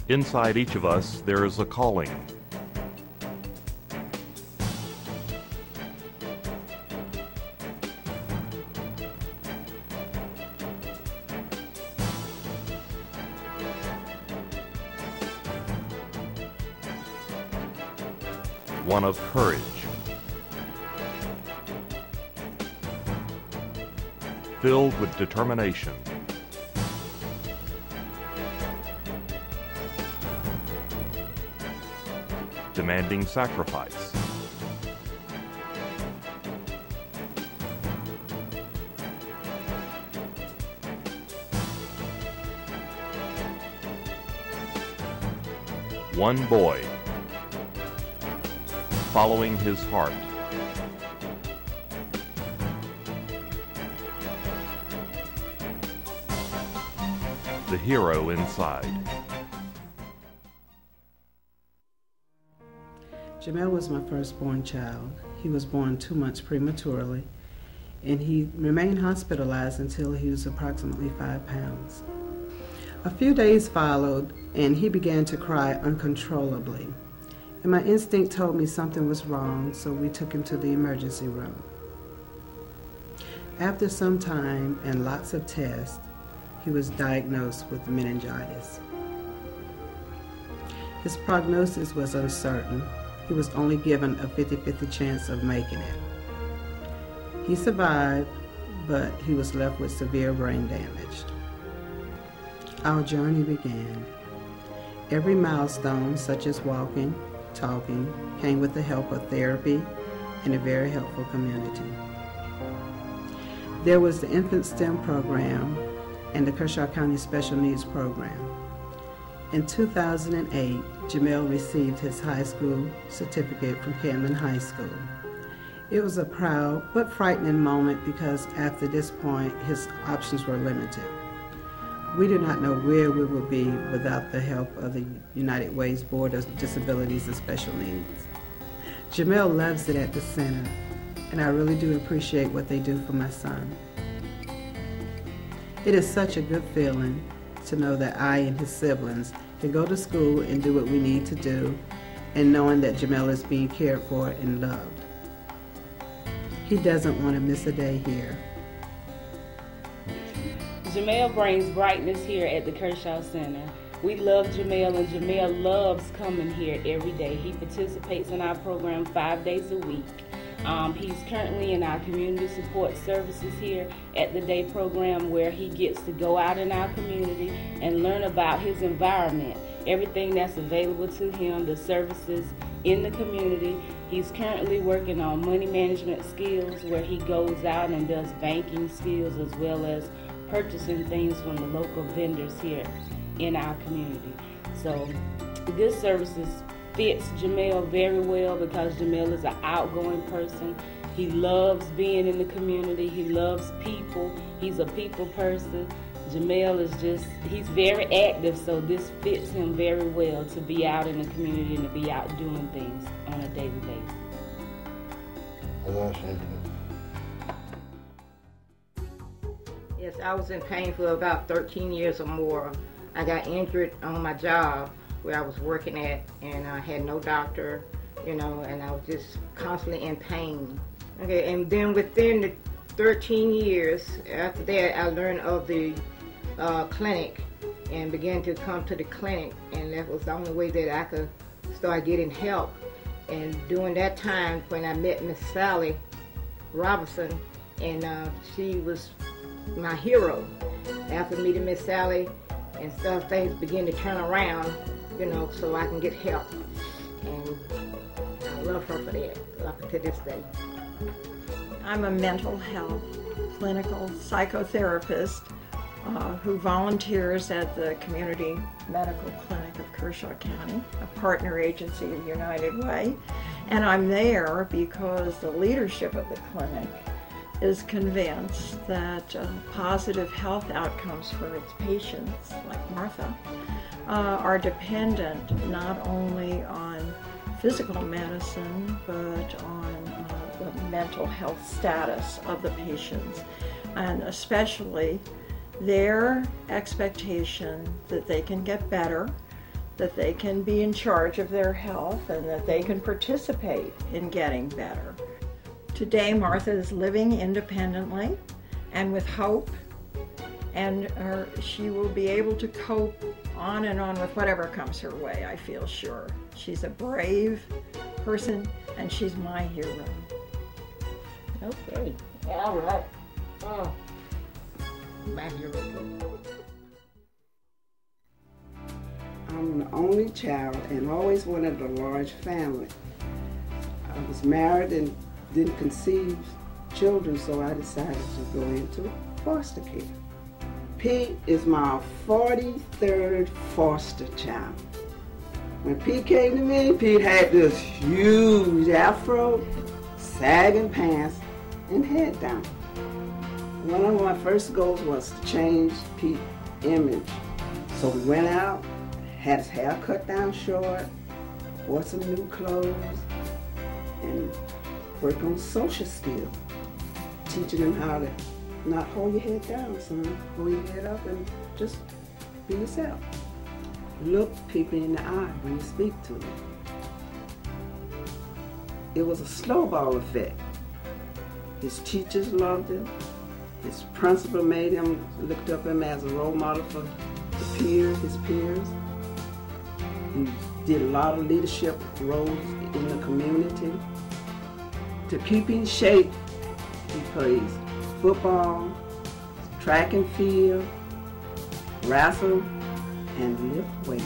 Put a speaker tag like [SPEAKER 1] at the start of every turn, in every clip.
[SPEAKER 1] Inside each of us, there is a calling. One of courage, filled with determination, demanding sacrifice, one boy, following his heart. The hero inside.
[SPEAKER 2] Jamel was my firstborn child. He was born 2 months prematurely, and he remained hospitalized until he was approximately 5 pounds. A few days followed, and he began to cry uncontrollably. And my instinct told me something was wrong, so we took him to the emergency room. After some time and lots of tests, he was diagnosed with meningitis. His prognosis was uncertain. He was only given a 50-50 chance of making it. He survived, but he was left with severe brain damage. Our journey began. Every milestone, such as walking, talking, came with the help of therapy and a very helpful community. There was the Infant STEM program and the Kershaw County Special Needs program. In 2008, Jamel received his high school certificate from Camden High School. It was a proud but frightening moment because after this point, his options were limited. We do not know where we will be without the help of the United Way's Board of Disabilities and Special Needs. Jamel loves it at the center, and I really do appreciate what they do for my son. It is such a good feeling to know that I and his siblings can go to school and do what we need to do, and knowing that Jamel is being cared for and loved. He doesn't want to miss a day here.
[SPEAKER 3] Jamel brings brightness here at the Kershaw Center. We love Jamel, and Jamel loves coming here every day. He participates in our program 5 days a week. He's currently in our community support services here at the day program, where he gets to go out in our community and learn about his environment, everything that's available to him, the services in the community. He's currently working on money management skills, where he goes out and does banking skills as well as purchasing things from the local vendors here in our community. So this services fits Jamel very well because Jamel is an outgoing person. He loves being in the community. He loves people. He's a people person. Jamel is he's very active, so this fits him very well to be out in the community and to be out doing things on a daily basis.
[SPEAKER 4] Yes, I was in pain for about 13 years or more. I got injured on my job where I was working at, and I had no doctor, and I was just constantly in pain. Okay, and then within the 13 years after that, I learned of the clinic and began to come to the clinic, and that was the only way that I could start getting help. And during that time, when I met Miss Sally Robinson, and she was my hero. After meeting Miss Sally and stuff, things began to turn around, so I can get help. And I love her for that, up to this day.
[SPEAKER 5] I'm a mental health clinical psychotherapist who volunteers at the Community Medical Clinic of Kershaw County, a partner agency of United Way. And I'm there because the leadership of the clinic is convinced that positive health outcomes for its patients, like Martha, are dependent not only on physical medicine, but on the mental health status of the patients, and especially their expectation that they can get better, that they can be in charge of their health and that they can participate in getting better. Today, Martha is living independently and with hope, and she will be able to cope on and on with whatever comes her way, I feel sure. She's a brave person, and she's my hero.
[SPEAKER 4] Okay. All right. Oh, my hero.
[SPEAKER 2] I'm the only child and always wanted a large family. I was married and didn't conceive children, so I decided to go into foster care. Pete is my 43rd foster child. When Pete came to me, Pete had this huge afro, sagging pants, and head down. One of my first goals was to change Pete's image. So we went out, had his hair cut down short, wore some new clothes, and worked on social skills, teaching him how to not hold your head down, son. Hold your head up and just be yourself. Look people in the eye when you speak to them. It was a snowball effect. His teachers loved him. His principal made him, looked up him as a role model for his peers. He did a lot of leadership roles in the community. To keep in shape, he plays football, track and field, wrestle, and lift weights.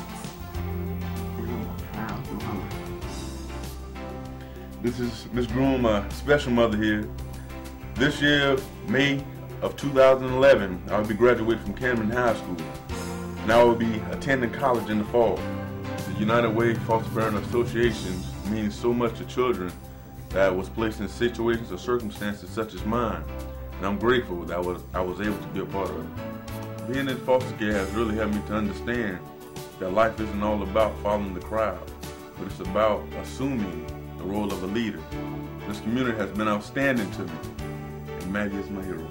[SPEAKER 2] And I'm a proud mama.
[SPEAKER 6] This is Miss Groom, a special mother here. This year, May of 2011, I'll be graduating from Cameron High School, and I will be attending college in the fall. The United Way Foster Parent Association means so much to children that was placed in situations or circumstances such as mine, and I'm grateful that I was able to be a part of it. Being in foster care has really helped me to understand that life isn't all about following the crowd, but it's about assuming the role of a leader. This community has been outstanding to me, and Maggie is my hero.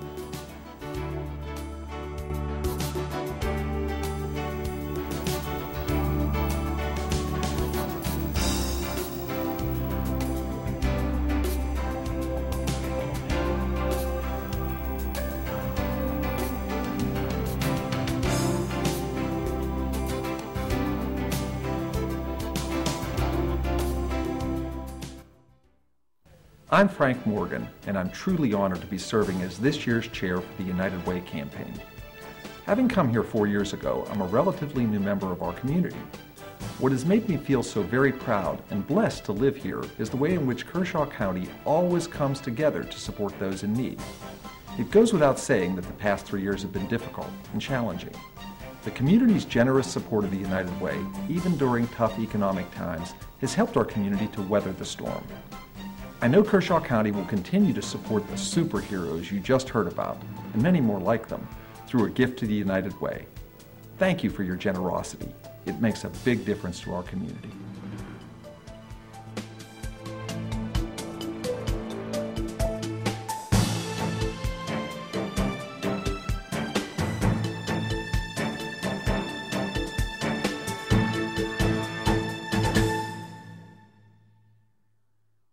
[SPEAKER 7] I'm Frank Morgan, and I'm truly honored to be serving as this year's chair for the United Way campaign. Having come here 4 years ago, I'm a relatively new member of our community. What has made me feel so very proud and blessed to live here is the way in which Kershaw County always comes together to support those in need. It goes without saying that the past 3 years have been difficult and challenging. The community's generous support of the United Way, even during tough economic times, has helped our community to weather the storm. I know Kershaw County will continue to support the superheroes you just heard about, and many more like them, through a gift to the United Way. Thank you for your generosity. It makes a big difference to our community.